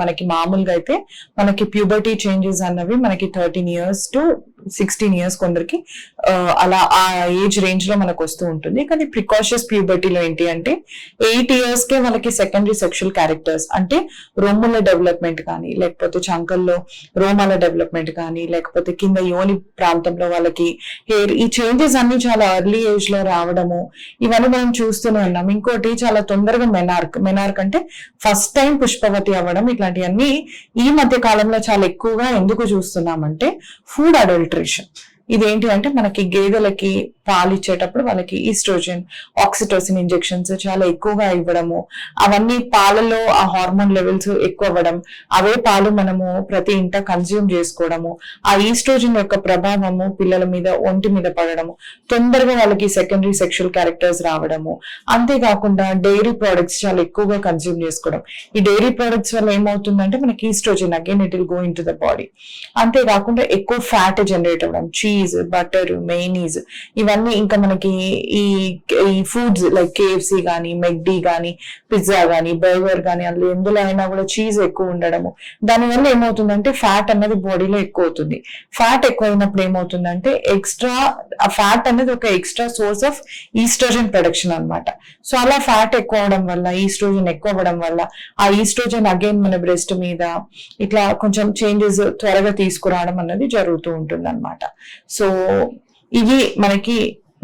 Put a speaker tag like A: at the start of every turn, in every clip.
A: మనకి మామూలుగా అయితే మనకి ప్యూబర్టీ చేంజెస్ అన్నవి మనకి 13 years to 16 years కొందరికి అలా ఆ ఏజ్ రేంజ్ లో మనకు వస్తూ ఉంటుంది. కానీ ప్రికాషియస్ ప్యూబర్టీలో ఏంటి అంటే 8 years కే వాళ్ళకి సెకండరీ సెక్షువల్ క్యారెక్టర్స్ అంటే రొమ్ముల డెవలప్మెంట్ కానీ, లేకపోతే చంకల్లో రోమాల డెవలప్మెంట్ కానీ, లేకపోతే కింద యోని ప్రాంతంలో వాళ్ళకి హెయిర్, ఈ చేంజెస్ అన్ని చాలా ఎర్లీ ఏజ్ లో రావడము ఇవన్నీ మనం చూస్తూనే ఉన్నాం. ఇంకోటి చాలా తొందరగా మెనార్క్ అంటే ఫస్ట్ టైం పుష్పవతి అవ్వడం, ఇట్లాంటివన్నీ ఈ మధ్య కాలంలో చాలా ఎక్కువగా ఎందుకు చూస్తున్నామంటే ఫుడ్ అడల్ట్రేషన్. ఇదేంటి అంటే మనకి గేదెలకి పాలు ఇచ్చేటప్పుడు వాళ్ళకి ఈస్ట్రోజన్, ఆక్సిటోసిన్ ఇంజెక్షన్స్ చాలా ఎక్కువగా ఇవ్వడము, అవన్నీ పాలలో ఆ హార్మోన్ లెవెల్స్ ఎక్కువ అవ్వడం, అవే పాలు మనము ప్రతి ఇంట కన్జ్యూమ్ చేసుకోవడము, ఆ ఈస్ట్రోజన్ యొక్క ప్రభావము పిల్లల మీద ఒంటి మీద పడడము, తొందరగా వాళ్ళకి సెకండరీ సెక్షువల్ క్యారెక్టర్స్ రావడము, అంతేకాకుండా డైరీ ప్రోడక్ట్స్ చాలా ఎక్కువగా కన్జ్యూమ్ చేసుకోవడం. ఈ డైరీ ప్రోడక్ట్స్ వల్ల ఏమవుతుందంటే మనకి oestrogen again it will go into the body. అంతేకాకుండా ఎక్కువ ఫ్యాట్ జనరేట్ అవ్వడం, చీజ్, బటర్, మెయినీస్, ఇవన్నీ ఇంకా మనకి ఈ ఫుడ్స్ లైక్ KFC కానీ, మెక్డీ కానీ, పిజ్జా కానీ, బర్గర్ కానీ, అందులో ఎందులో అయినా కూడా చీజ్ ఎక్కువ ఉండడము, దానివల్ల ఏమవుతుందంటే ఫ్యాట్ అన్నది బాడీలో ఎక్కువ అవుతుంది. ఫ్యాట్ ఎక్కువ అయినప్పుడు ఏమవుతుందంటే ఆ ఫ్యాట్ అనేది ఒక extra source of oestrogen production అనమాట. సో అలా ఫ్యాట్ ఎక్కువ అవడం వల్ల, ఈస్ట్రోజన్ ఎక్కువ అవ్వడం వల్ల ఆ ఈస్ట్రోజన్ అగైన్ మన బ్రెస్ట్ మీద ఇట్లా కొంచెం చేంజెస్ త్వరగా తీసుకురావడం అన్నది జరుగుతూ ఉంటుంది అనమాట. సో ఇవి మనకి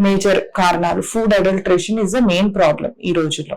A: మేజర్ కారణాలు. Food adulteration is the main problem ఈ రోజుల్లో.